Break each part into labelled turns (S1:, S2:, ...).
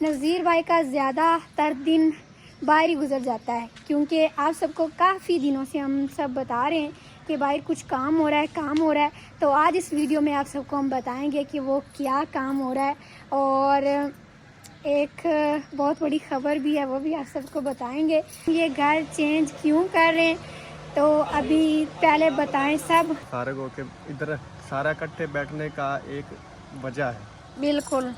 S1: नज़ीर भाई का ज़्यादातर दिन बाहर ही गुजर जाता है, क्योंकि आप सबको काफ़ी दिनों से हम सब बता रहे हैं कि बाहर कुछ काम हो रहा है। तो आज इस वीडियो में आप सबको हम बताएंगे कि वो क्या काम हो रहा है, और एक बहुत बड़ी खबर भी है, वो भी आप सबको बताएंगे। ये घर चेंज क्यों कर रहे हैं, तो अभी पहले बताएं सब।
S2: फारग होके इधर सारा इकट्ठे बैठने का एक वजह है,
S1: बिल्कुल,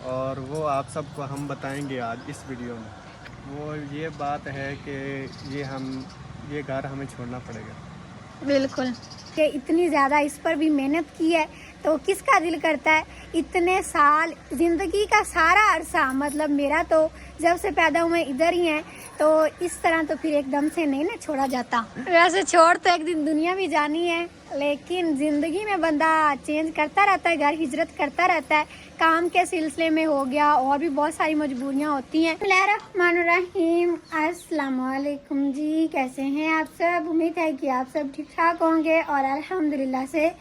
S2: और वो आप सबको हम बताएंगे आज इस वीडियो में। वो ये बात है कि ये घर हमें छोड़ना पड़ेगा।
S1: बिल्कुल कि इतनी ज़्यादा इस पर भी मेहनत की है, तो किसका दिल करता है इतने साल, ज़िंदगी का सारा अरसा, मतलब मेरा तो जब से पैदा हुए इधर ही है, तो इस तरह तो फिर एकदम से नहीं ना छोड़ा जाता। वैसे छोड़ तो एक दिन दुनिया भी जानी है, लेकिन ज़िंदगी में बंदा चेंज करता रहता है, घर हिजरत करता रहता है। काम के सिलसिले में हो गया, और भी बहुत सारी मजबूरियाँ होती हैं। बिस्मिल्लाहिर्रहमानिर्रहीम, अस्सलाम वालेकुम जी, कैसे हैं आप सब? उम्मीद है कि आप सब ठीक ठाक होंगे, और अल्हम्दुलिल्लाह से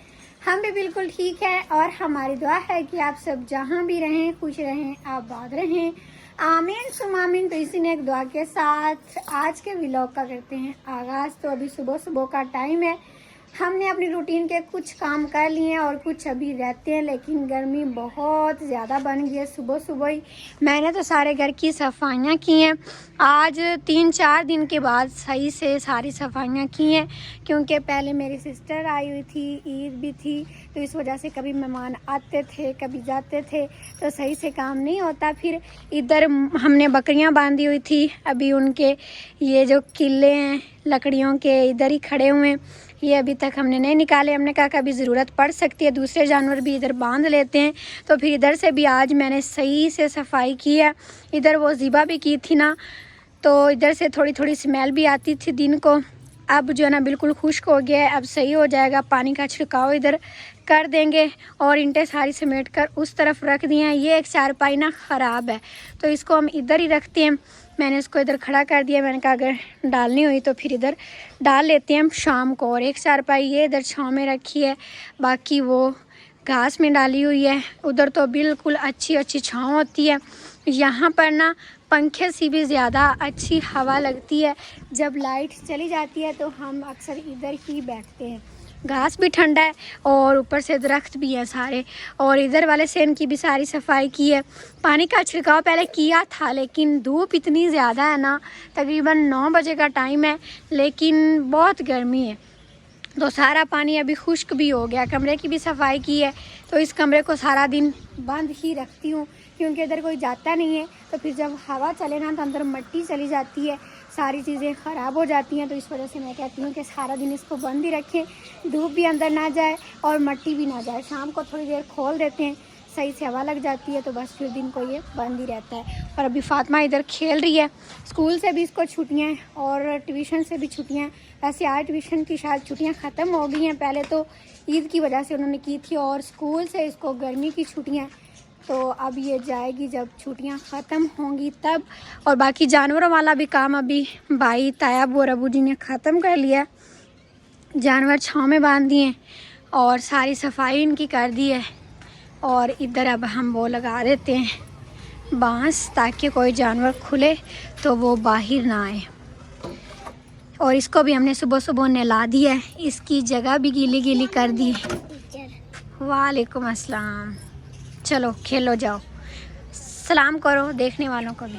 S1: हम भी बिल्कुल ठीक है। और हमारी दुआ है कि आप सब जहाँ भी रहें खुश रहें, आबाद रहें, आमीन सुम आमीन। तो इसी ने एक दुआ के साथ आज के व्लॉग का करते हैं आगाज़। तो अभी सुबह सुबह का टाइम है, हमने अपनी रूटीन के कुछ काम कर लिए हैं और कुछ अभी रहते हैं, लेकिन गर्मी बहुत ज़्यादा बन गई है। सुबह सुबह ही मैंने तो सारे घर की सफाइयाँ की हैं। आज 3-4 दिन के बाद सही से सारी सफाइयाँ की हैं, क्योंकि पहले मेरी सिस्टर आई हुई थी, ईद भी थी, तो इस वजह से कभी मेहमान आते थे कभी जाते थे, तो सही से काम नहीं होता। फिर इधर हमने बकरियां बांधी हुई थी, अभी उनके ये जो किले हैं लकड़ियों के इधर ही खड़े हुए हैं, ये अभी तक हमने नहीं निकाले। हमने कहा कभी ज़रूरत पड़ सकती है, दूसरे जानवर भी इधर बांध लेते हैं। तो फिर इधर से भी आज मैंने सही से सफाई की है। इधर वो ज़िबा भी की थी ना, तो इधर से थोड़ी थोड़ी स्मेल भी आती थी दिन को। अब जो है ना बिल्कुल खुश्क हो गया है, अब सही हो जाएगा। पानी का छिड़काव इधर कर देंगे, और ईंटें सारी समेट कर उस तरफ रख दी हैं। ये एक चारपाई ना ख़राब है, तो इसको हम इधर ही रखते हैं। मैंने इसको इधर खड़ा कर दिया, मैंने कहा अगर डालनी हुई तो फिर इधर डाल लेते हैं हम शाम को। और एक चारपाई ये इधर छाँव में रखी है, बाकी वो घास में डाली हुई है। उधर तो बिल्कुल अच्छी छाँव होती है। यहाँ पर ना पंखे से भी ज़्यादा अच्छी हवा लगती है। जब लाइट चली जाती है तो हम अक्सर इधर ही बैठते हैं। घास भी ठंडा है, और ऊपर से दरख्त भी है सारे। और इधर वाले सेन की भी सारी सफाई की है। पानी का छिड़काव पहले किया था, लेकिन धूप इतनी ज़्यादा है ना, तकरीबन 9 बजे का टाइम है, लेकिन बहुत गर्मी है, तो सारा पानी अभी खुश्क भी हो गया। कमरे की भी सफाई की है, तो इस कमरे को सारा दिन बंद ही रखती हूँ, क्योंकि इधर कोई जाता नहीं है। तो फिर जब हवा चले ना, तो अंदर मिट्टी चली जाती है, सारी चीज़ें ख़राब हो जाती हैं। तो इस वजह से मैं कहती हूँ कि सारा दिन इसको बंद ही रखें, धूप भी अंदर ना जाए और मिट्टी भी ना जाए। शाम को थोड़ी देर खोल देते हैं, सही से हवा लग जाती है, तो बस फिर दिन को ये बंद ही रहता है। और अभी फातिमा इधर खेल रही है। स्कूल से भी इसको छुट्टियाँ हैं, और ट्यूशन से भी छुट्टियाँ हैं। वैसे आज ट्यूशन की शायद छुट्टियाँ ख़त्म हो गई हैं, पहले तो ईद की वजह से उन्होंने की थी, और स्कूल से इसको गर्मी की छुट्टियाँ, तो अब ये जाएगी जब छुट्टियां ख़त्म होंगी तब। और बाकी जानवरों वाला भी काम अभी भाई तायाब और अबू जी ने ख़त्म कर लिया। जानवर छाँव में बांध दिए, और सारी सफाई इनकी कर दी है। और इधर अब हम वो लगा देते हैं बांस, ताकि कोई जानवर खुले तो वो बाहर ना आए। और इसको भी हमने सुबह सुबह नहला दिया है, इसकी जगह भी गीली गीली कर दी है। वालेकुम अस्सलाम, चलो खेलो जाओ, सलाम करो देखने वालों को भी।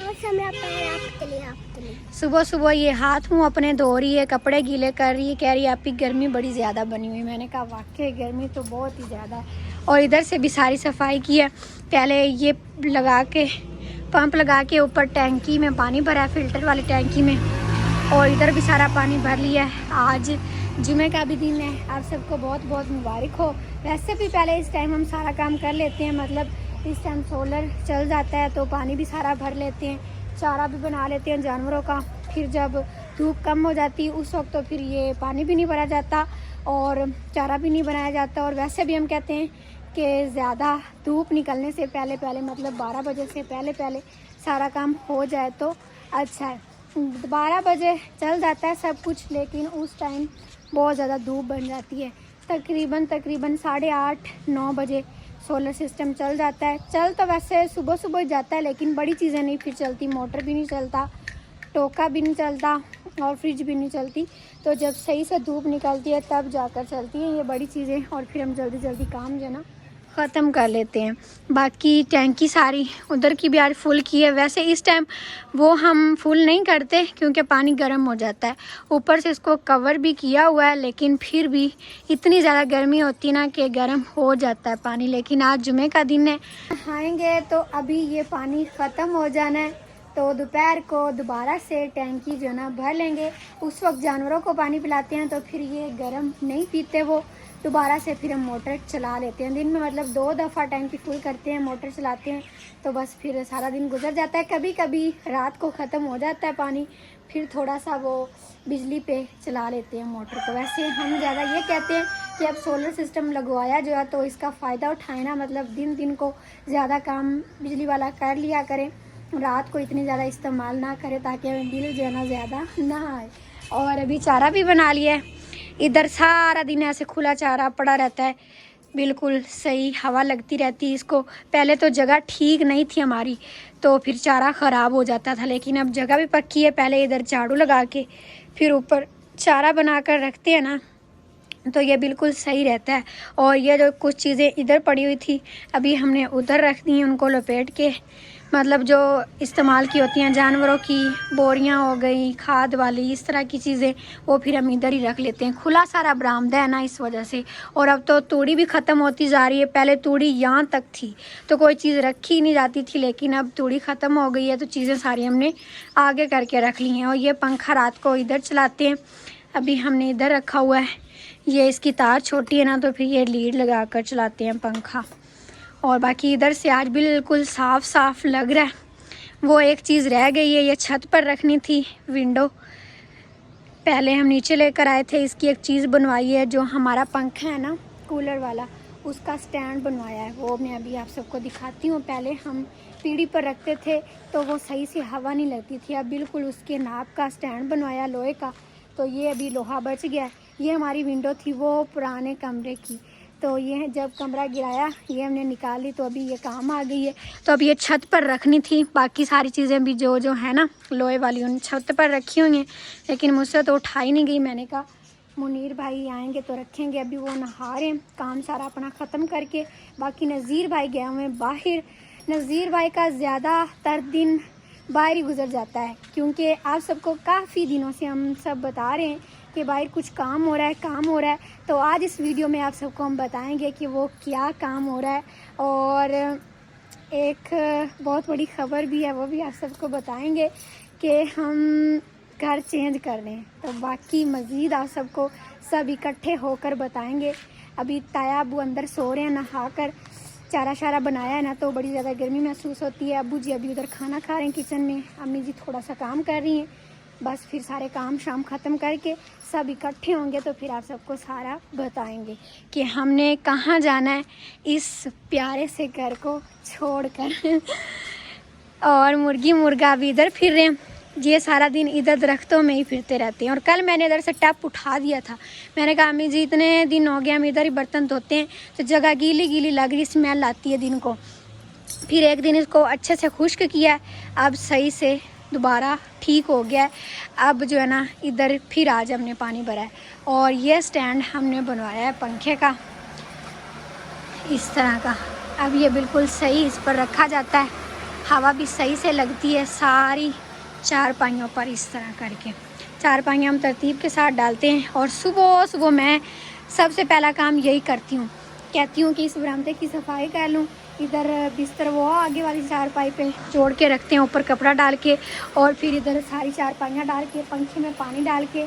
S1: सुबह सुबह ये हाथ मुँह अपने धो रही है, कपड़े गीले कर रही है, कह रही है आपकी गर्मी बड़ी ज़्यादा बनी हुई। मैंने कहा वाकई गर्मी तो बहुत ही ज़्यादा है। और इधर से भी सारी सफाई की है। पहले ये लगा के पंप लगा के ऊपर टैंकी में पानी भरा है, फ़िल्टर वाली टैंकी में, और इधर भी सारा पानी भर लिया है। आज जुमे का भी दिन है, आप सबको बहुत बहुत मुबारक हो। वैसे भी पहले इस टाइम हम सारा काम कर लेते हैं, मतलब इस टाइम सोलर चल जाता है, तो पानी भी सारा भर लेते हैं, चारा भी बना लेते हैं जानवरों का। फिर जब धूप कम हो जाती है उस वक्त तो फिर ये पानी भी नहीं भरा जाता और चारा भी नहीं बनाया जाता। और वैसे भी हम कहते हैं कि ज़्यादा धूप निकलने से पहले पहले, मतलब 12 बजे से पहले पहले सारा काम हो जाए तो अच्छा है। 12 बजे चल जाता है सब कुछ, लेकिन उस टाइम बहुत ज़्यादा धूप बन जाती है। तकरीबन 8:30-9 बजे सोलर सिस्टम चल जाता है। चल तो वैसे सुबह सुबह ही जाता है, लेकिन बड़ी चीज़ें नहीं फिर चलती, मोटर भी नहीं चलता, टोका भी नहीं चलता और फ्रिज भी नहीं चलती। तो जब सही से धूप निकलती है तब जाकर चलती है ये बड़ी चीज़ें, और फिर हम जल्दी जल्दी काम जो है ना ख़त्म कर लेते हैं। बाकी टैंकी सारी उधर की भी आज फुल की है। वैसे इस टाइम वो हम फुल नहीं करते क्योंकि पानी गर्म हो जाता है। ऊपर से इसको कवर भी किया हुआ है, लेकिन फिर भी इतनी ज़्यादा गर्मी होती है ना कि गर्म हो जाता है पानी। लेकिन आज जुमे का दिन है, नहाएंगे तो अभी ये पानी ख़त्म हो जाना है, तो दोपहर को दोबारा से टैंकी जो है ना भर लेंगे। उस वक्त जानवरों को पानी पिलाते हैं तो फिर ये गर्म नहीं पीते, वो दोबारा से फिर हम मोटर चला लेते हैं। दिन में मतलब 2 दफ़ा टैंकी फुल करते हैं, मोटर चलाते हैं, तो बस फिर सारा दिन गुजर जाता है। कभी कभी रात को ख़त्म हो जाता है पानी, फिर थोड़ा सा वो बिजली पे चला लेते हैं मोटर को। वैसे हम ज़्यादा ये कहते हैं कि अब सोलर सिस्टम लगवाया जो है तो इसका फ़ायदा उठाए ना, मतलब दिन दिन को ज़्यादा काम बिजली वाला कर लिया करें, रात को इतनी ज़्यादा इस्तेमाल ना करें ताकि हमें बिल जो है ना ज़्यादा ना आए। और अभी चारा भी बना लिया है, इधर सारा दिन ऐसे खुला चारा पड़ा रहता है, बिल्कुल सही हवा लगती रहती है इसको। पहले तो जगह ठीक नहीं थी हमारी तो फिर चारा ख़राब हो जाता था, लेकिन अब जगह भी पक्की है। पहले इधर झाड़ू लगा के फिर ऊपर चारा बना कर रखते हैं ना, तो ये बिल्कुल सही रहता है। और ये जो कुछ चीज़ें इधर पड़ी हुई थी अभी हमने उधर रख दी हैं, उनको लपेट के, मतलब जो इस्तेमाल की होती हैं जानवरों की, बोरियां हो गई खाद वाली, इस तरह की चीज़ें वो फिर हम इधर ही रख लेते हैं। खुला सारा बरामदा है ना इस वजह से। और अब तो तूड़ी भी ख़त्म होती जा रही है, पहले तूड़ी यहाँ तक थी तो कोई चीज़ रखी नहीं जाती थी, लेकिन अब तूड़ी ख़त्म हो गई है तो चीज़ें सारी हमने आगे करके रख ली हैं। और ये पंखा रात को इधर चलाते हैं, अभी हमने इधर रखा हुआ है। ये इसकी तार छोटी है ना तो फिर ये लीड लगा कर चलाते हैं पंखा। और बाकी इधर से आज बिल्कुल साफ़ साफ़ लग रहा है। वो एक चीज़ रह गई है, ये छत पर रखनी थी विंडो, पहले हम नीचे लेकर आए थे। इसकी एक चीज़ बनवाई है, जो हमारा पंखा है ना कूलर वाला, उसका स्टैंड बनवाया है, वो मैं अभी आप सबको दिखाती हूँ। पहले हम पीढ़ी पर रखते थे तो वो सही से हवा नहीं लगती थी, अब बिल्कुल उसके नाप का स्टैंड बनवाया लोहे का, तो ये अभी लोहा बच गया। ये हमारी विंडो थी वो पुराने कमरे की, तो ये जब कमरा गिराया ये हमने निकाली, तो अभी ये काम आ गई है। तो अब ये छत पर रखनी थी, बाकी सारी चीज़ें भी जो है ना लोहे वाली उन छत पर रखी हुई हैं, लेकिन मुझसे तो उठाई नहीं गई। मैंने कहा मुनीर भाई आएंगे तो रखेंगे। अभी वो नहा रहे हैं काम सारा अपना ख़त्म करके। बाकी नज़ीर भाई गए हुए हैं बाहर। नज़ीर भाई का ज़्यादातर दिन बाहर ही गुजर जाता है, क्योंकि आप सबको काफ़ी दिनों से हम सब बता रहे हैं कि बाहर कुछ काम हो रहा है। तो आज इस वीडियो में आप सबको हम बताएंगे कि वो क्या काम हो रहा है, और एक बहुत बड़ी ख़बर भी है वो भी आप सबको बताएंगे कि हम घर चेंज कर रहे हैं। तो बाकी मज़ीद आप सबको सब इकट्ठे होकर बताएंगे। अभी ताया अबू अंदर सो रहे हैं नहा कर, चारा शारा बनाया है ना तो बड़ी ज़्यादा गर्मी महसूस होती है। अबू जी अभी उधर खाना खा रहे हैं किचन में, अम्मी जी थोड़ा सा काम कर रही हैं। बस फिर सारे काम शाम ख़त्म करके सब इकट्ठे होंगे तो फिर आप सबको सारा बताएंगे कि हमने कहाँ जाना है इस प्यारे से घर को छोड़कर। और मुर्गी मुर्गा भी इधर फिर रहे हैं, ये सारा दिन इधर दरख्तों में ही फिरते रहते हैं। और कल मैंने इधर से टप उठा दिया था, मैंने कहा अम्मी जी इतने दिन हो गए हम इधर ही बर्तन धोते हैं तो जगह गीली गीली लग रही, स्मेल आती है दिन को। फिर एक दिन इसको अच्छे से खुश्क किया, अब सही से दोबारा ठीक हो गया है। अब जो है ना इधर फिर आज हमने पानी भरा है। और ये स्टैंड हमने बनवाया है पंखे का इस तरह का। अब ये बिल्कुल सही इस पर रखा जाता है, हवा भी सही से लगती है सारी चारपाइयों पर। इस तरह करके चारपाइयाँ हम तरतीब के साथ डालते हैं। और सुबह सुबह मैं सबसे पहला काम यही करती हूँ, कहती हूँ कि इस बरामदे की सफाई कर लूँ। इधर बिस्तर वो आगे वाली चारपाई पे जोड़ के रखते हैं ऊपर कपड़ा डाल के, और फिर इधर सारी चारपाइयाँ डाल के पंखे में पानी डाल के।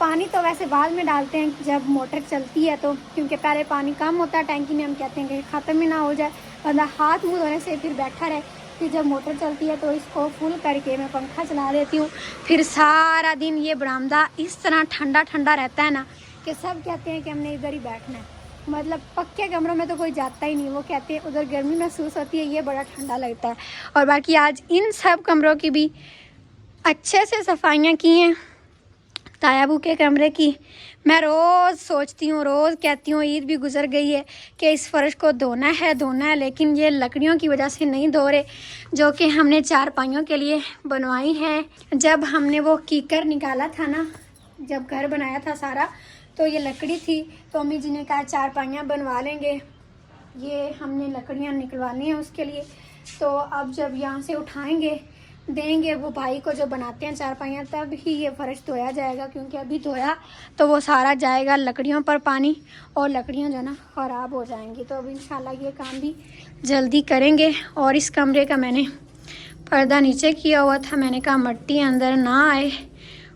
S1: पानी तो वैसे बाद में डालते हैं जब मोटर चलती है, तो क्योंकि पहले पानी कम होता है टैंकी में, हम कहते हैं कि ख़त्म ही ना हो जाए, बंदा हाथ मुँह धोने से फिर बैठा रहे। फिर जब मोटर चलती है तो इसको फुल करके मैं पंखा चला देती हूँ। फिर सारा दिन ये बरामदा इस तरह ठंडा ठंडा रहता है ना कि सब कहते हैं कि हमने इधर ही बैठना है। मतलब पक्के कमरों में तो कोई जाता ही नहीं, वो कहते हैं उधर गर्मी महसूस होती है, ये बड़ा ठंडा लगता है। और बाकी आज इन सब कमरों की भी अच्छे से सफाइयाँ की हैं तायाबू के कमरे की मैं रोज़ सोचती हूँ, रोज़ कहती हूँ, ईद भी गुजर गई है कि इस फर्श को धोना है, लेकिन ये लकड़ियों की वजह से नहीं धो रहे, जो कि हमने चारपाइयों के लिए बनवाई हैं। जब हमने वो कीकर निकाला था ना, जब घर बनाया था सारा, तो ये लकड़ी थी, तो अम्मी जी ने कहा चारपाइयाँ बनवा लेंगे, ये हमने लकड़ियाँ निकलवानी हैं उसके लिए। तो अब जब यहाँ से उठाएंगे, देंगे वो भाई को जो बनाते हैं चारपाइयाँ, तब ही ये फर्श धोया जाएगा, क्योंकि अभी धोया तो वो सारा जाएगा लकड़ियों पर पानी, और लकड़ियाँ जो ना ख़राब हो जाएंगी। तो अब इंशाल्लाह ये काम भी जल्दी करेंगे। और इस कमरे का मैंने पर्दा नीचे किया हुआ था, मैंने कहा मट्टी अंदर ना आए,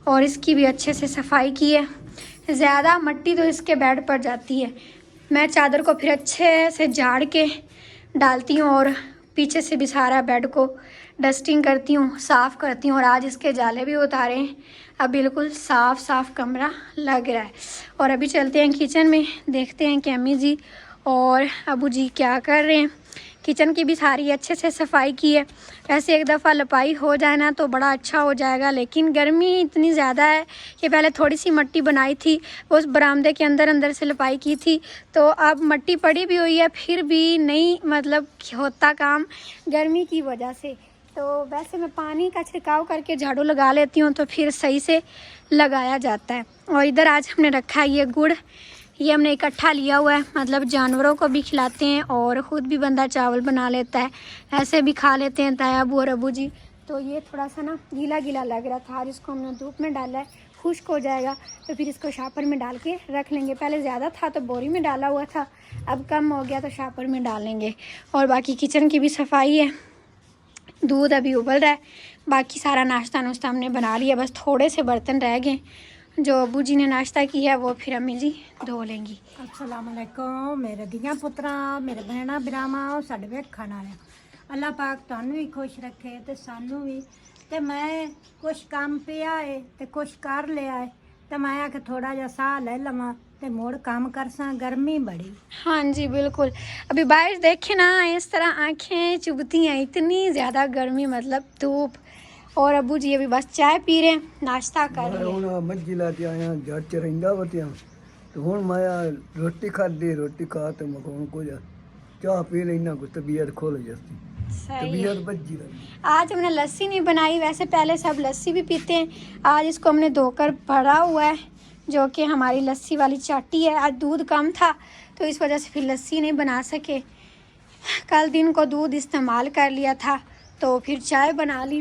S1: और इसकी भी अच्छे से सफाई की है। ज़्यादा मट्टी तो इसके बेड पर जाती है, मैं चादर को फिर अच्छे से झाड़ के डालती हूँ, और पीछे से भी सारा बेड को डस्टिंग करती हूँ, साफ़ करती हूँ। और आज इसके जाले भी उतारे हैं, अब बिल्कुल साफ़ कमरा लग रहा है। और अभी चलते हैं किचन में, देखते हैं कि अम्मी जी और अबू जी क्या कर रहे हैं। किचन की भी सारी अच्छे से सफाई की है। वैसे एक दफ़ा लपाई हो जाए ना तो बड़ा अच्छा हो जाएगा, लेकिन गर्मी इतनी ज़्यादा है कि पहले थोड़ी सी मट्टी बनाई थी, वो उस बरामदे के अंदर से लपाई की थी, तो अब मट्टी पड़ी भी हुई है, फिर भी नहीं मतलब होता काम गर्मी की वजह से। तो वैसे मैं पानी का छिड़काव करके झाड़ू लगा लेती हूँ, तो फिर सही से लगाया जाता है। और इधर आज हमने रखा है ये गुड़, ये हमने इकट्ठा लिया हुआ है, मतलब जानवरों को भी खिलाते हैं और ख़ुद भी बंदा चावल बना लेता है, ऐसे भी खा लेते हैं तायाबू और अबू जी। तो ये थोड़ा सा ना गीला गीला लग रहा था, आज इसको हमने धूप में डाला है, खुश्क हो जाएगा तो फिर इसको शापर में डाल के रख लेंगे। पहले ज़्यादा था तो बोरी में डाला हुआ था, अब कम हो गया तो शापर में डालेंगे। और बाकी किचन की भी सफाई है, दूध अभी उबल रहा है, बाकी सारा नाश्ता नुश्ता हमने बना लिया, बस थोड़े से बर्तन रह गए, जो अबू जी ने नाश्ता किया है वो फिर अम्मी जी धो लेंगी।
S3: अस्सलाम वालेकुम मेरे धियां पुत्रा, मेरे भैणा बिरामा, साडे वेखण वाले, अल्लाह पाक तुहानू भी खुश रखे ते सानू भी। ते मैं कुछ काम पिया है ते कुछ कर लिया है, ते मैं आके थोड़ा जा साह ले लवां ते मोड़ काम कर सा, गर्मी बड़ी।
S1: हाँ जी बिल्कुल, अभी बारिश देखे ना इस तरह आंखें चुभती हैं, इतनी ज़्यादा गर्मी, मतलब धूप। और अबू जी अभी बस चाय पी रहे हैं, नाश्ता कर रहे हैं।
S4: ਹੁਣ ਮੱਝੀ ਲਾ ਕੇ ਆਇਆ ਜੱਟ ਚ ਰਹਿੰਦਾ ਵਤਿਆ ਤੇ ਹੁਣ ਮੈਂ ਰੋਟੀ ਖਾਦੀ, ਰੋਟੀ ਖਾ ਤੇ ਮੈਂ ਕੋਣ ਕੋ ਜਾ ਚਾਹ ਪੀ ਲੈਣਾ, ਕੋ ਤਬੀयत खोल जाती,
S1: सही है।
S4: तबीयत बच्ची लगी।
S1: आज हमने लस्सी नहीं बनाई, वैसे पहले सब लस्सी भी पीते हैं, आज इसको हमने धोकर भरा हुआ है, जो कि हमारी लस्सी वाली चाटी है। आज दूध कम था तो इस वजह से फिर लस्सी नहीं बना सके, कल दिन को दूध इस्तेमाल कर लिया था तो फिर चाय बना ली।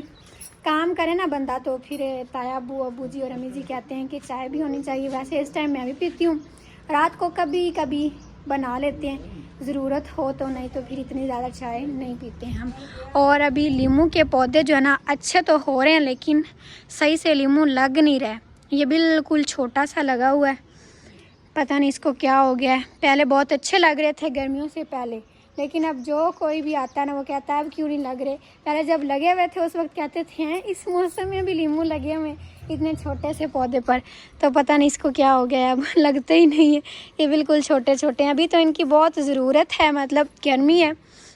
S1: काम करे ना बंदा तो फिर तायाबू अबू जी और अम्मी जी कहते हैं कि चाय भी होनी चाहिए। वैसे इस टाइम मैं भी पीती हूँ, रात को कभी कभी बना लेते हैं, ज़रूरत हो तो, नहीं तो फिर इतनी ज़्यादा चाय नहीं पीते हैं हम। और अभी लीमू के पौधे जो है ना अच्छे तो हो रहे हैं, लेकिन सही से लीमू लग नहीं रहा है, ये बिल्कुल छोटा सा लगा हुआ है, पता नहीं इसको क्या हो गया है। पहले बहुत अच्छे लग रहे थे गर्मियों से पहले, लेकिन अब जो कोई भी आता है ना वो कहता है अब क्यों नहीं लग रहे। पहले जब लगे हुए थे उस वक्त कहते थे हैं इस मौसम में भी लीमू लगे हुए इतने छोटे से पौधे पर, तो पता नहीं इसको क्या हो गया, अब लगते ही नहीं है, ये बिल्कुल छोटे छोटे हैं। अभी तो इनकी बहुत ज़रूरत है, मतलब गर्मी है,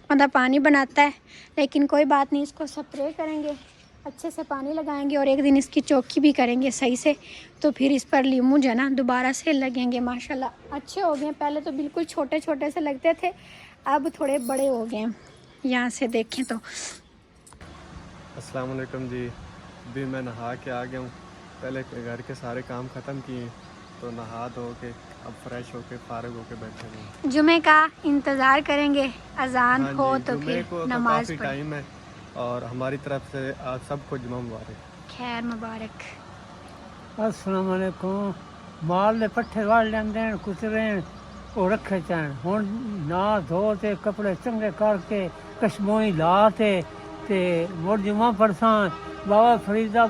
S1: मतलब पानी बनाता है, लेकिन कोई बात नहीं, इसको स्प्रे करेंगे, अच्छे से पानी लगाएंगे और एक दिन इसकी चौकी भी करेंगे सही से, तो फिर इस पर लीमू जो है ना दोबारा से लगेंगे। माशाल्लाह अच्छे हो गए, पहले तो बिल्कुल छोटे छोटे से लगते थे, अब थोड़े बड़े हो गए हैं, यहाँ से देखें तो।
S2: अस्सलाम वालेकुम जी, अभी मैं नहा के आ गया हूँ, पहले घर के सारे काम ख़त्म किए तो नहा धो के अब फ्रेश होके फारग होके बैठे हुए।
S1: जुमे का इंतज़ार करेंगे, अजान
S2: हाँ
S1: हो
S2: जी,
S1: तो
S2: जुमे
S1: फिर
S2: को तो
S1: नमाज
S2: काफ़ी
S1: पढ़ें।
S2: टाइम है और हमारी तरफ से आप सबको जुमा मुबारक।
S1: खैर मुबारक।
S5: अस्सलाम वालेकुम। माल दे पट्ठे वाल लेंदे कुतरे ਉਹ ਰੱਖੇ ਚੈਨ ਹੁਣ ਨਾ ਧੋ ਤੇ ਕੱਪੜੇ ਚੰਗੇ ਕਰਕੇ ਕਸ਼ਮੋਈ ਲਾ ਤੇ ਮੁੜ ਜੁਮਾ ਪੜਸਾਂ ਬਾਬਾ ਫਰੀਦਾ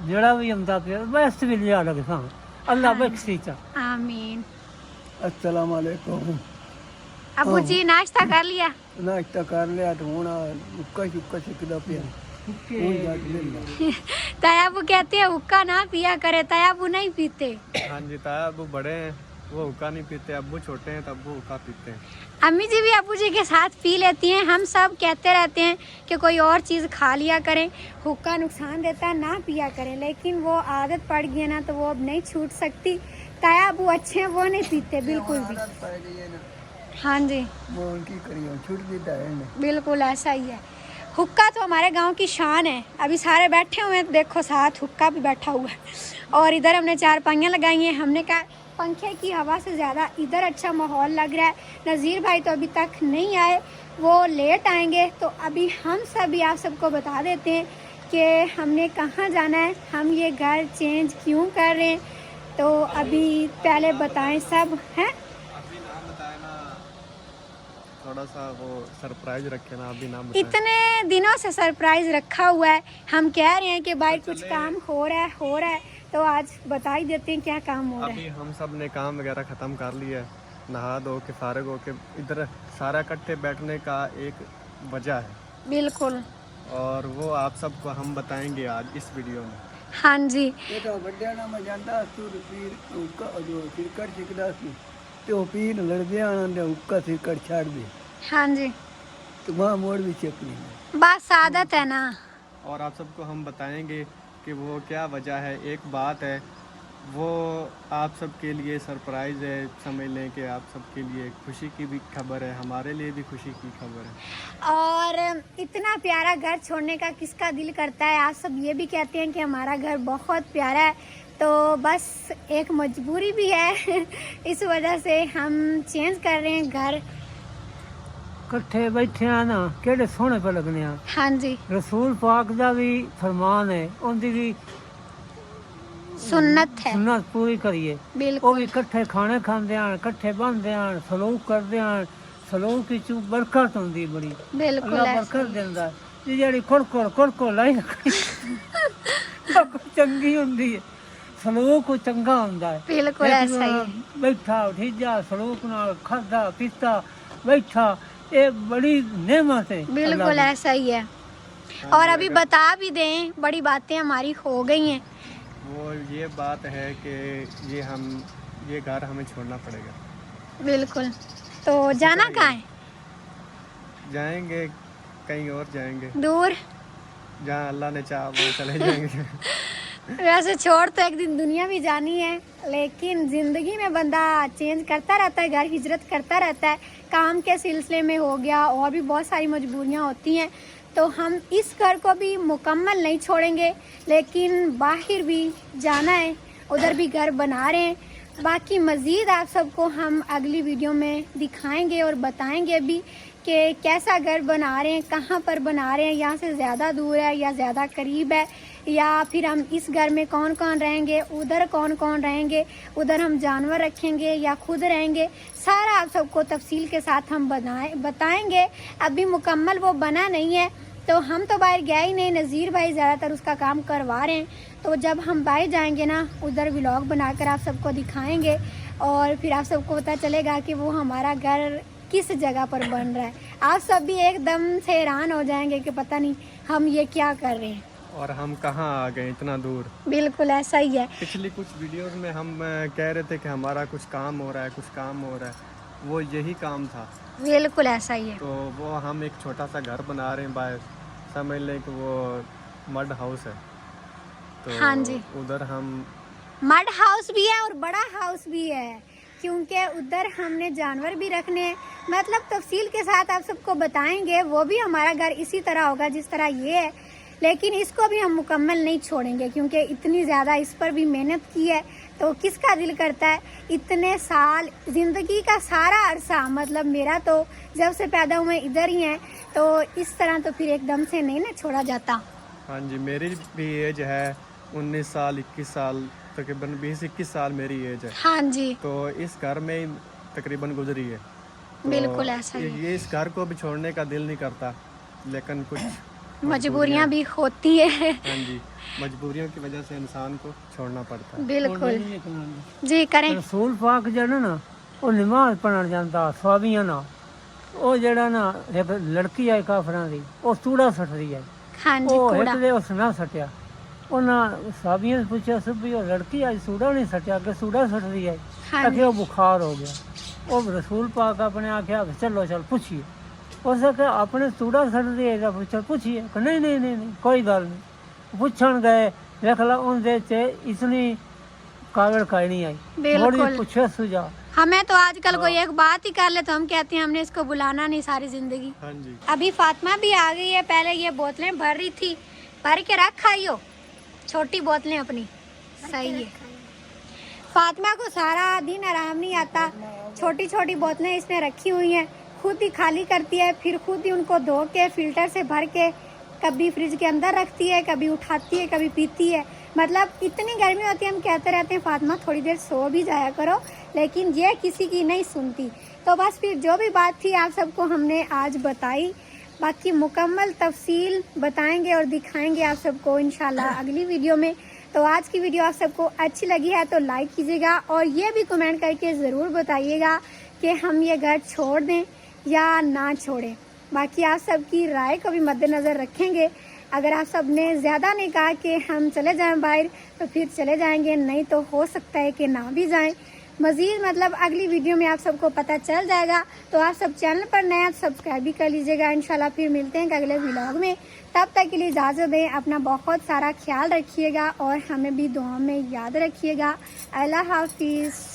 S5: ਜਿਹੜਾ ਵੀ ਹੁੰਦਾ ਪਿਆ ਬਸ ਵੀ ਲਿਆ ਲੱਗਸਾਂ ਅੱਲਾ ਬਖਸ਼ੀ ਚਾ
S1: आमीन।
S4: अस्सलाम वालेकुम।
S1: अबू जी नाश्ता कर लिया?
S4: नाश्ता कर लिया तो ਹੁਣ ਉੱਕਾ ਚੁੱਕਾ ਸਿੱਕਦਾ ਪਿਆ, ਹੁਣ ਜਾ ਕੇ ਲੈ ਲਾ।
S1: तायाबू कहते हैं हुक्का ना पिया करे, तायाबू नहीं पीते।
S2: हाँ जी ताया, वो बड़े हैं वो हुक्का नहीं पीते, अब्बू छोटे हैं तब वो हुक्का पीते हैं।
S1: अम्मी जी भी अब्बू जी के साथ पी लेती हैं। हम सब कहते रहते हैं कि कोई और चीज़ खा लिया करें, हुक्का नुकसान देता है, ना पिया करें, लेकिन वो आदत पड़ गई है ना, तो वो अब नहीं छूट सकती। ताया अबू अच्छे हैं, वो नहीं पीते बिल्कुल भी। हाँ जी,
S4: वो उनकी करियो छूट देता है ना।
S1: बिल्कुल ऐसा ही है। हुक्का तो हमारे गांव की शान है। अभी सारे बैठे हुए हैं, देखो साथ हुक्का भी बैठा हुआ है। और इधर हमने चारपाइयाँ लगाई हैं। हमने कहा पंखे की हवा से ज़्यादा इधर अच्छा माहौल लग रहा है। नज़ीर भाई तो अभी तक नहीं आए, वो लेट आएंगे। तो अभी हम सभी आप सबको बता देते हैं कि हमने कहाँ जाना है, हम ये घर चेंज क्यों कर रहे हैं। तो अभी पहले बताएं सब हैं।
S2: अभी नाम बताए ना, थोड़ा सा वो सरप्राइज रखे ना, अभी नाम बताएं।
S1: इतने दिनों से सरप्राइज रखा हुआ है। हम कह रहे हैं कि भाई कुछ काम हो रहा है, तो आज बता ही देते हैं क्या काम हो रहा है।
S2: अभी हम सब ने काम वगैरह ख़त्म कर लिया है, नहा धो के फारग हो के इधर सारा इकट्ठे बैठने का एक वजह है,
S1: बिल्कुल।
S2: और वो आप सबको हम बताएंगे आज इस वीडियो में।
S1: हाँ जी,
S4: ਇਹ ਤਾਂ ਵੱਡਿਆਂ ਨਾਲ ਮੈਂ ਜਾਂਦਾ ਤੂੰ ਪੀਰ ਉੱਕਾ ਜੋ ਸਿਰਕੜ ਸਿੱਖਦਾ ਸੀ ਤੇ ਉਹ ਪੀਰ ਲੜਦਿਆਂ ਆਂਦੇ ਉੱਕਾ ਸਿਰਕੜ ਛੱਡ ਦੇ
S1: हाँ जी,
S4: ਤੇ ਮਾਂ ਮੋੜ ਵੀ ਚੱਕ ਲਈ।
S1: बस आदत है ना।
S2: और आप सबको हम बताएंगे कि वो क्या वजह है। एक बात है, वो आप सबके लिए सरप्राइज़ है, समझ लें कि आप सबके लिए खुशी की भी खबर है, हमारे लिए भी खुशी की खबर है।
S1: और इतना प्यारा घर छोड़ने का किसका दिल करता है। आप सब ये भी कहते हैं कि हमारा घर बहुत प्यारा है, तो बस एक मजबूरी भी है। इस वजह से हम चेंज कर रहे हैं घर।
S5: ਇਕੱਠੇ ਬੈਠੇ ਆ ਨਾ, ਕਿਹੜੇ ਸੋਹਣੇ ਪੇ ਲੱਗਨੇ ਆ।
S1: हाँ जी,
S5: ਰਸੂਲ ਪਾਕ ਦਾ ਵੀ ਫਰਮਾਨ ਹੈ, ਉਹਦੀ ਵੀ
S1: सुन्नत है,
S5: ਸੁਨਨਤ ਪੂਰੀ ਕਰੀਏ। ਉਹ
S1: बिल्कुल
S5: ਵੀ ਇਕੱਠੇ ਖਾਣੇ ਖਾਂਦੇ ਹਨ, ਇਕੱਠੇ ਬਣਦੇ ਹਨ, ਸਲੂਕ ਕਰਦੇ ਹਨ। ਸਲੂਕ ਵਿੱਚ ਬਰਕਤ ਹੁੰਦੀ ਬੜੀ,
S1: बिल्कुल
S5: ਅੱਲਾ
S1: ऐसा
S5: ਬਰਕਤ ਦਿੰਦਾ। ਤੇ ਜਿਹੜੀ ਕੁੜਕੁੜ ਲਾਈ ਚੰਗੀ ਹੁੰਦੀ ਹੈ, ਸਲੂਕ ਚੰਗਾ ਹੁੰਦਾ ਹੈ।
S1: बिल्कुल
S5: ਇੱਕ
S1: ऐसा ही है।
S5: ਬੈਠਾ ਉਠੀਜਾ ਸਲੂਕ ਨਾਲ ਖਾਦਾ ਪੀਤਾ ਬੈਠਾ, ये बड़ी नेमत है।
S1: बिल्कुल ऐसा ही है। और अभी बता भी दें, बड़ी बातें हमारी हो गई हैं।
S2: वो ये बात है कि ये घर हमें छोड़ना पड़ेगा।
S1: बिल्कुल। तो जाना कहाँ है?
S2: जाएंगे कहीं और, जाएंगे
S1: दूर।
S2: जहाँ अल्लाह ने चाहा वहाँ चले जाएंगे।
S1: वैसे छोड़ तो एक दिन दुनिया भी जानी है, लेकिन ज़िंदगी में बंदा चेंज करता रहता है, घर हिजरत करता रहता है। काम के सिलसिले में हो गया, और भी बहुत सारी मजबूरियाँ होती हैं। तो हम इस घर को भी मुकम्मल नहीं छोड़ेंगे, लेकिन बाहर भी जाना है, उधर भी घर बना रहे हैं। बाकी मज़ीद आप सबको हम अगली वीडियो में दिखाएंगे और बताएंगे भी कि कैसा घर बना रहे हैं, कहाँ पर बना रहे हैं, यहाँ से ज़्यादा दूर है या ज़्यादा करीब है, या फिर हम इस घर में कौन कौन रहेंगे, उधर कौन कौन रहेंगे, उधर हम जानवर रखेंगे या खुद रहेंगे। सारा आप सबको तफसील के साथ हम बताएंगे। अभी मुकम्मल वो बना नहीं है, तो हम तो बाहर गए ही नहीं, नज़ीर भाई ज़्यादातर उसका काम करवा रहे हैं। तो जब हम बाहर जाएंगे ना, उधर व्लॉग बनाकर आप सबको दिखाएंगे, और फिर आप सबको पता चलेगा कि वो हमारा घर किस जगह पर बन रहा है। आप सब भी एकदम से हैरान हो जाएंगे कि पता नहीं हम ये क्या कर रहे हैं
S2: और हम कहाँ आ गए इतना दूर।
S1: बिल्कुल ऐसा ही है।
S2: पिछली कुछ वीडियोस में हम कह रहे थे कि हमारा कुछ काम हो रहा है, कुछ काम हो रहा है, वो यही काम था।
S1: बिल्कुल ऐसा ही है।
S2: तो वो हम एक छोटा सा घर बना रहे हैं बाहर, समझ लें कि वो मड हाउस है। तो
S1: हाँ जी,
S2: उधर हम
S1: मड हाउस भी है और बड़ा हाउस भी है, क्योंकि उधर हमने जानवर भी रखने हैं। मतलब तफसील के साथ आप सबको बताएंगे। वो भी हमारा घर इसी तरह होगा जिस तरह ये है, लेकिन इसको भी हम मुकम्मल नहीं छोड़ेंगे, क्योंकि इतनी ज़्यादा इस पर भी मेहनत की है। तो किसका दिल करता है इतने साल, ज़िंदगी का सारा अरसा, मतलब मेरा तो जब से पैदा हुए इधर ही है, तो इस तरह तो फिर एकदम से नहीं ना छोड़ा जाता।
S2: हाँ जी, मेरी भी एज है 19 साल 21 साल, तकरीबन 20-21 साल मेरी एज है।
S1: हाँ जी,
S2: तो इस घर में ही तकरीबन गुजरी है। तो
S1: बिल्कुल ऐसा ही है।
S2: ये इस घर को भी छोड़ने का दिल नहीं करता, लेकिन कुछ
S1: मजबूरियाँ भी होती है।
S2: हाँ जी, मजबूरियों की वजह से इंसान को छोड़ना पड़ता है।
S1: बिल्कुल जी, करें।
S5: रसूल पाक ਜਿਹੜਾ ਨਾ ਉਹ ਨਮਾਜ਼ ਪੜਨ ਜਾਂਦਾ ਸਵਾਬੀਆਂ ਨਾਲ, ਉਹ ਜਿਹੜਾ ਨਾ ਇੱਕ ਲੜਕੀ ਆਈ ਕਾਫਰਾਂ ਦੀ, ਉਹ ਸੂੜਾ ਸੱਟਦੀ ਹੈ।
S1: हाँ जी,
S5: ਉਹ
S1: कूड़ा।
S5: ਇੱਕ ਦੇ ਉਸ ਨਾ ਸੱਟਿਆ। ਉਹਨਾਂ ਸਵਾਬੀਆਂ ਨੇ ਪੁੱਛਿਆ ਸੀ ਵੀ ਉਹ ਲੜਕੀ ਆਈ ਸੂੜਾ ਨਹੀਂ ਸੱਟਿਆ, ਕਿ ਸੂੜਾ ਸੱਟਦੀ ਹੈ।
S1: हाँ
S5: आखे वो बुखार हो गया। वो रसूल पाक अपने आखे चलो चल पूछिए, उसे कहा अपने चूड़ा सड़ दिएगा, चल पूछिए। नहीं नहीं नहीं नहीं कोई गल नहीं। पूछन गए, देख ला उनके चे इतनी कागड़ काई नहीं आई,
S1: बिल्कुल।
S5: थोड़ी पूछे सुझाव।
S1: हमें तो आजकल कोई एक बात ही कर ले तो हम कहते हैं हमने इसको बुलाना नहीं सारी जिंदगी।
S2: हाँ जी।
S1: अभी फातिमा भी आ गई है, पहले ये बोतलें भर रही थी, भर के रख आइयो छोटी बोतलें अपनी। सही है, फातिमा को सारा दिन आराम नहीं आता, छोटी छोटी बोतलें इसने रखी हुई हैं, खुद ही खाली करती है, फिर खुद ही उनको धो के फिल्टर से भर के कभी फ्रिज के अंदर रखती है, कभी उठाती है, कभी पीती है। मतलब इतनी गर्मी होती है, हम कहते रहते हैं फातिमा थोड़ी देर सो भी जाया करो, लेकिन ये किसी की नहीं सुनती। तो बस फिर जो भी बात थी आप सबको हमने आज बताई, बाकी मुकम्मल तफसील बताएंगे और दिखाएंगे आप सबको इंशाल्लाह अगली वीडियो में। तो आज की वीडियो आप सबको अच्छी लगी है तो लाइक कीजिएगा और ये भी कमेंट करके ज़रूर बताइएगा कि हम ये घर छोड़ दें या ना छोड़ें। बाकी आप सबकी राय को भी मद्देनज़र रखेंगे। अगर आप सब ने ज़्यादा नहीं कहा कि हम चले जाएं बाहर तो फिर चले जाएंगे, नहीं तो हो सकता है कि ना भी जाएं। मज़ीद मतलब अगली वीडियो में आप सबको पता चल जाएगा। तो आप सब चैनल पर नया सब्सक्राइब भी कर लीजिएगा। इंशाल्लाह फिर मिलते हैं अगले व्लॉग में, तब तक के लिए इजाज़त दें। अपना बहुत सारा ख्याल रखिएगा और हमें भी दुआ में याद रखिएगा। अल्लाह हाफिज़।